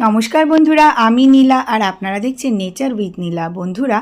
নমস্কার বন্ধুরা, আমি নীলা আর আপনারা দেখছেন নেচার উইথ নীলা। বন্ধুরা,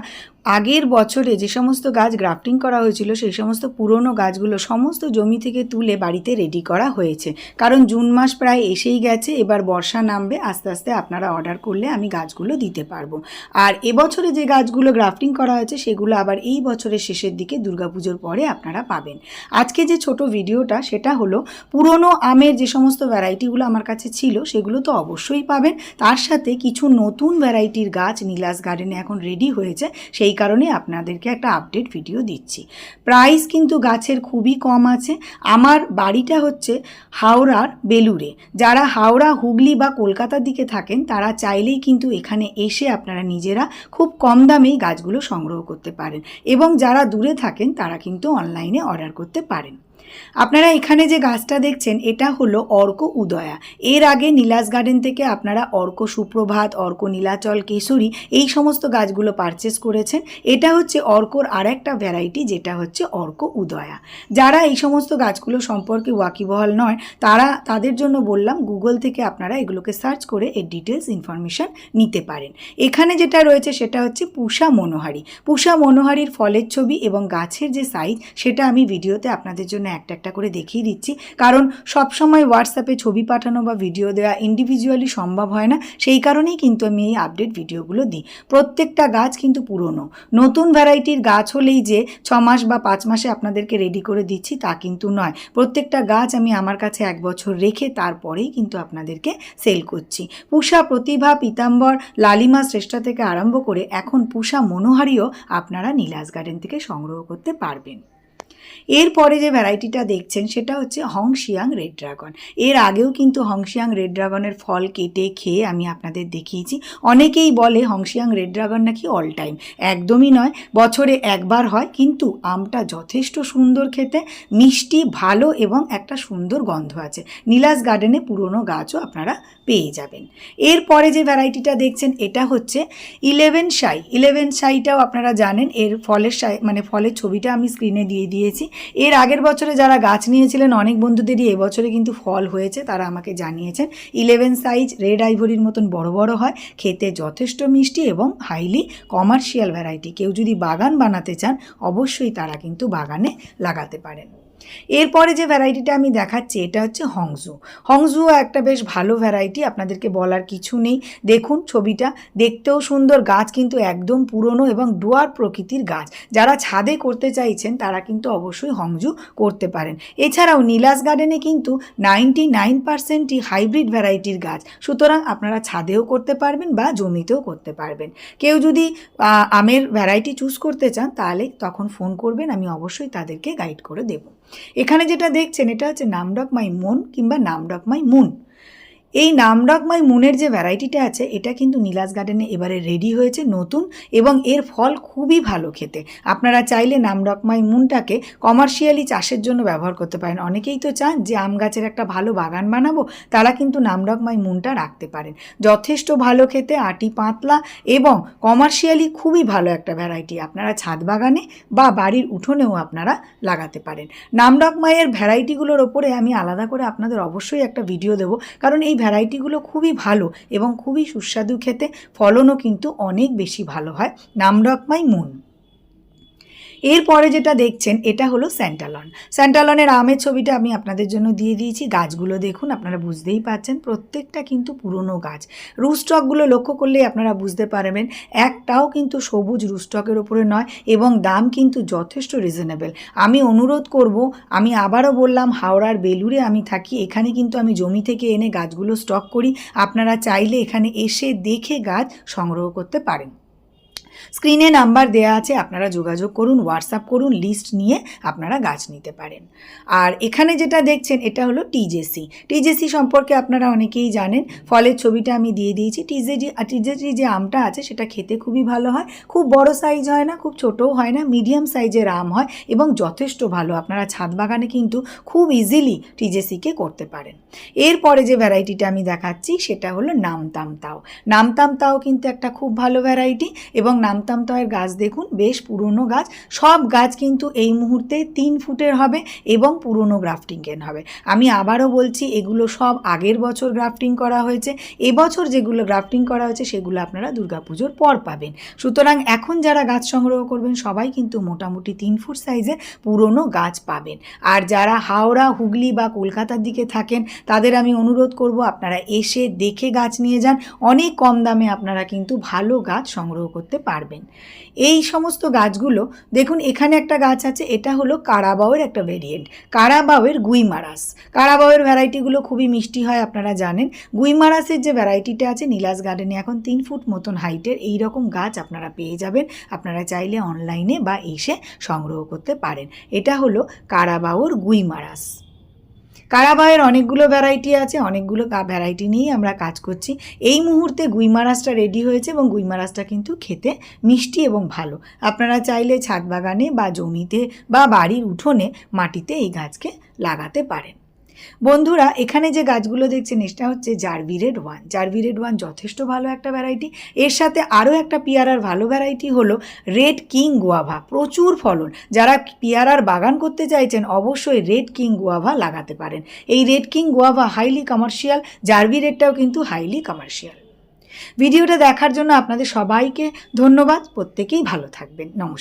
আগের বছরে যে সমস্ত গাছ গ্রাফটিং করা হয়েছিল সেই সমস্ত পুরনো গাছগুলো সমস্ত জমি থেকে তুলে বাড়িতে রেডি করা হয়েছে। কারণ জুন মাস প্রায় এসেই গেছে, এবার বর্ষা নামবে, আস্তে আস্তে আপনারা অর্ডার করলে আমি গাছগুলো দিতে পারবো। আর এবছরে যে গাছগুলো গ্রাফটিং করা হয়েছে সেগুলো আবার এই বছরের শেষের দিকে দুর্গাপুজোর পরে আপনারা পাবেন। আজকে যে ছোট ভিডিওটা সেটা হলো পুরনো আমের যে সমস্ত ভ্যারাইটিগুলো আমার কাছে ছিল সেগুলো তো অবশ্যই পাবেন, তার সাথে কিছু নতুন ভ্যারাইটির গাছ নীলাস গার্ডেনে এখন রেডি হয়েছে, সেই কারণে আপনাদেরকে একটা আপডেট ভিডিও দিচ্ছি। প্রাইস কিন্তু গাছের খুবই কম আছে। আমার বাড়িটা হচ্ছে হাওড়ার বেলুড়ে। যারা হাওড়া, হুগলি বা কলকাতার দিকে থাকেন তারা চাইলেই কিন্তু এখানে এসে আপনারা নিজেরা খুব কম দামেই গাছগুলো সংগ্রহ করতে পারেন, এবং যারা দূরে থাকেন তারা কিন্তু অনলাইনে অর্ডার করতে পারেন। আপনারা এখানে যে গাছটা দেখছেন এটা হলো অর্ক উদয়া। এর আগে নীলাস গার্ডেন থেকে আপনারা অর্ক সুপ্রভাত, অর্ক নীলাচল কেশরী এই সমস্ত গাছগুলো পারচেস করেছেন। এটা হচ্ছে অর্কর আর একটা ভ্যারাইটি, যেটা হচ্ছে অর্ক উদয়া। যারা এই সমস্ত গাছগুলো সম্পর্কে ওয়াকিবহাল নয় তাদের জন্য বললাম, গুগল থেকে আপনারা এগুলোকে সার্চ করে এর ডিটেলস ইনফরমেশান নিতে পারেন। এখানে যেটা রয়েছে সেটা হচ্ছে পুষা মনোহারি। পুষা মনোহারির ফলের ছবি এবং গাছের যে সাইজ সেটা আমি ভিডিওতে আপনাদের জন্য একটা একটা করে দেখিয়ে দিচ্ছি, কারণ সব সময় হোয়াটসঅ্যাপে ছবি পাঠানো বা ভিডিও দেওয়া ইন্ডিভিজুয়ালি সম্ভব হয় না, সেই কারণেই কিন্তু আমি এই আপডেট ভিডিওগুলো দিই। প্রত্যেকটা গাছ কিন্তু পুরনো। নতুন ভ্যারাইটির গাছ হলেই যে 6 মাস বা 5 মাসে আপনাদেরকে রেডি করে দিচ্ছি তা কিন্তু নয়। প্রত্যেকটা গাছ আমি আমার কাছে 1 বছর রেখে তারপরেই কিন্তু আপনাদেরকে সেল করছি। পুষা প্রতিভা, পীতাম্বর, লালিমা শ্রেষ্ঠা থেকে আরম্ভ করে এখন পুষা মনোহারিও আপনারা নীলাস গার্ডেন থেকে সংগ্রহ করতে পারবেন। এরপরে যে ভ্যারাইটিটা দেখছেন সেটা হচ্ছে হংশিয়াং রেড ড্রাগন। এর আগেও কিন্তু হংশিয়াং রেড ড্রাগনের ফল কেটে খেয়ে আমি আপনাদের দেখিয়েছি। অনেকেই বলে হংশিয়াং রেড ড্রাগন নাকি অল টাইম। একদমই নয়, বছরে একবার হয়, কিন্তু আমটা যথেষ্ট সুন্দর খেতে, মিষ্টি, ভালো এবং একটা সুন্দর গন্ধ আছে। নীলাস গার্ডেনে পুরনো গাছও আপনারা পেয়ে যাবেন। এরপরে যে ভ্যারাইটিটা দেখছেন এটা হচ্ছে 11 শাই। 11 শাইটাও আপনারা জানেন, এর ফলের ফলের ছবিটা আমি স্ক্রিনে দিয়ে দিয়েছি। এর আগের বছরে যারা গাছ নিয়েছিলেন অনেক বন্ধুদেরই এবছরে কিন্তু ফল হয়েছে, তারা আমাকে জানিয়েছেন। 11 সাইজ রেড আইভরির মতন বড় বড় হয়, খেতে যথেষ্ট মিষ্টি এবং হাইলি কমার্শিয়াল ভ্যারাইটি। কেউ যদি বাগান বানাতে চান অবশ্যই তারা কিন্তু বাগানে লাগাতে পারেন। এরপরে যে ভ্যারাইটিটা আমি দেখাচ্ছি এটা হচ্ছে হংজু। হংজুও একটা বেশ ভালো ভ্যারাইটি, আপনাদেরকে বলার কিছু নেই। দেখুন ছবিটা, দেখতেও সুন্দর, গাছ কিন্তু একদম পুরনো এবং ডুয়ার প্রকৃতির গাছ। যারা ছাদে করতে চাইছেন তারা কিন্তু অবশ্যই হংজু করতে পারেন। এছাড়াও নীলাস গার্ডেনে কিন্তু 99%ই হাইব্রিড ভ্যারাইটির গাছ, সুতরাং আপনারা ছাদেও করতে পারবেন বা জমিতেও করতে পারবেন। কেউ যদি আমের ভ্যারাইটি চুজ করতে চান তাহলে তখন ফোন করবেন, আমি অবশ্যই তাদেরকে গাইড করে দেব। এখানে যেটা দেখছেন এটা হচ্ছে নামডক মাই মন কিংবা নামডক মাই মুন। এই নামডক মাই মুনের যে ভ্যারাইটিটা আছে এটা কিন্তু নীলাস গার্ডেনে এবারে রেডি হয়েছে নতুন, এবং এর ফল খুবই ভালো খেতে। আপনারা চাইলে নামডক মাই মুনটাকে কমার্শিয়ালি চাষের জন্য ব্যবহার করতে পারেন। অনেকেই তো চান যে আম গাছের একটা ভালো বাগান বানাবো, তারা কিন্তু নামডক মাই মুনটা রাখতে পারেন। যথেষ্ট ভালো খেতে, আটি পাতলা এবং কমার্শিয়ালি খুবই ভালো একটা ভ্যারাইটি। আপনারা ছাদ বাগানে বা বাড়ির উঠোনেও আপনারা লাগাতে পারেন। নামডক মাইয়ের ভ্যারাইটিগুলোর ওপরে আমি আলাদা করে আপনাদের অবশ্যই একটা ভিডিও দেবো, কারণ এই ভ্যারাইটিগুলো খুবই ভালো এবং খুবই সুস্বাদু খেতে, ফলনও কিন্তু অনেক বেশি ভালো হয় নামডক মাই মুন। এরপরে যেটা দেখছেন এটা হলো স্যান্টালন। স্যান্টালনের আমের ছবিটা আমি আপনাদের জন্য দিয়ে দিয়েছি। গাছগুলো দেখুন, আপনারা বুঝতেই পারছেন প্রত্যেকটা কিন্তু পুরনো গাছ। রুস্টকগুলো লক্ষ্য করলেই আপনারা বুঝতে পারবেন একটাও কিন্তু সবুজ রুস্টকের ওপরে নয়, এবং দাম কিন্তু যথেষ্ট রিজনেবল। আমি অনুরোধ করব, আমি আবারও বললাম, হাওড়ার বেলুড়ে আমি থাকি, এখানে কিন্তু আমি জমি থেকে এনে গাছগুলো স্টক করি। আপনারা চাইলে এখানে এসে দেখে গাছ সংগ্রহ করতে পারেন। স্ক্রিনে নাম্বার দেয়া আছে, আপনারা যোগাযোগ করুন, হোয়াটসঅ্যাপ করুন, লিস্ট নিয়ে আপনারা গাছ নিতে পারেন। আর এখানে যেটা দেখছেন এটা হলো টিজেসি। টিজেসি সম্পর্কে আপনারা অনেকেই জানেন, ফলের ছবিটা আমি দিয়ে দিয়েছি। টিজেসি যে আমটা আছে সেটা খেতে খুবই ভালো হয়, খুব বড় সাইজ হয় না, খুব ছোটও হয় না, মিডিয়াম সাইজের আম হয় এবং যথেষ্ট ভালো। আপনারা ছাদ বাগানে কিন্তু খুব ইজিলি টিজেসিকে করতে পারেন। এরপরে যে ভ্যারাইটিটা আমি দেখাচ্ছি সেটা হলো নামতাম তাও। নামতাম তাও কিন্তু একটা খুব ভালো ভ্যারাইটি, এবং নামতামতয়ের গাছ দেখুন, বেশ পুরনো গাছ। সব গাছ কিন্তু এই মুহূর্তে 3 ফুটের হবে এবং পুরনো গ্রাফটিংয়ের হবে। আমি আবারও বলছি, এগুলো সব আগের বছর গ্রাফটিং করা হয়েছে। এবছর যেগুলো গ্রাফটিং করা হয়েছে সেগুলো আপনারা দুর্গাপুজোর পর পাবেন। সুতরাং এখন যারা গাছ সংগ্রহ করবেন সবাই কিন্তু মোটামুটি 3 ফুট সাইজের পুরনো গাছ পাবেন। আর যারা হাওড়া, হুগলি বা কলকাতার দিকে থাকেন তাদের আমি অনুরোধ করব আপনারা এসে দেখে গাছ নিয়ে যান। অনেক কম দামে আপনারা কিন্তু ভালো গাছ সংগ্রহ করতে পারবেন। এই সমস্ত গাছগুলো দেখুন, এখানে একটা গাছ আছে, এটা হলো কারাবাওয়ের একটা ভেরিয়েন্ট, কারাবাওয়ের গুইমারাস। কারাবাওয়ের ভ্যারাইটিগুলো খুবই মিষ্টি হয়, আপনারা জানেন। গুইমারাসের যে ভ্যারাইটিটা আছে নীলাস গার্ডেনে এখন 3 ফুট মতন হাইটের এই রকম গাছ আপনারা পেয়ে যাবেন। আপনারা চাইলে অনলাইনে বা এসে সংগ্রহ করতে পারেন। এটা হলো কারাবাওর গুইমারাস। কারাবাওয়ের অনেকগুলো ভ্যারাইটি আছে, অনেকগুলো ভ্যারাইটি নিয়েই আমরা কাজ করছি। এই মুহূর্তে গুইমারাসটা রেডি হয়েছে এবং গুইমারাসটা কিন্তু খেতে মিষ্টি এবং ভালো। আপনারা চাইলে ছাদ বাগানে বা জমিতে বা বাড়ির উঠোনে মাটিতে এই গাছকে লাগাতে পারেন। বন্ধুরা, এখানে যে গাছগুলো দেখছেন এটা হচ্ছে জারভিরেড 1। জারভিরেড 1 যথেষ্ট ভালো একটা ভ্যারাইটি। এর সাথে আরও একটা পেয়ারার ভালো ভ্যারাইটি হলো রেড কিং গুয়াভা। প্রচুর ফলন। যারা পেয়ারার বাগান করতে চাইছেন অবশ্যই রেড কিং গুয়াভা লাগাতে পারেন। এই red king guava highly commercial, জারভিরেডটাও কিন্তু হাইলি কমার্শিয়াল। ভিডিওটা দেখার জন্য আপনাদের সবাইকে ধন্যবাদ। প্রত্যেকেই ভালো থাকবেন। নমস্কার।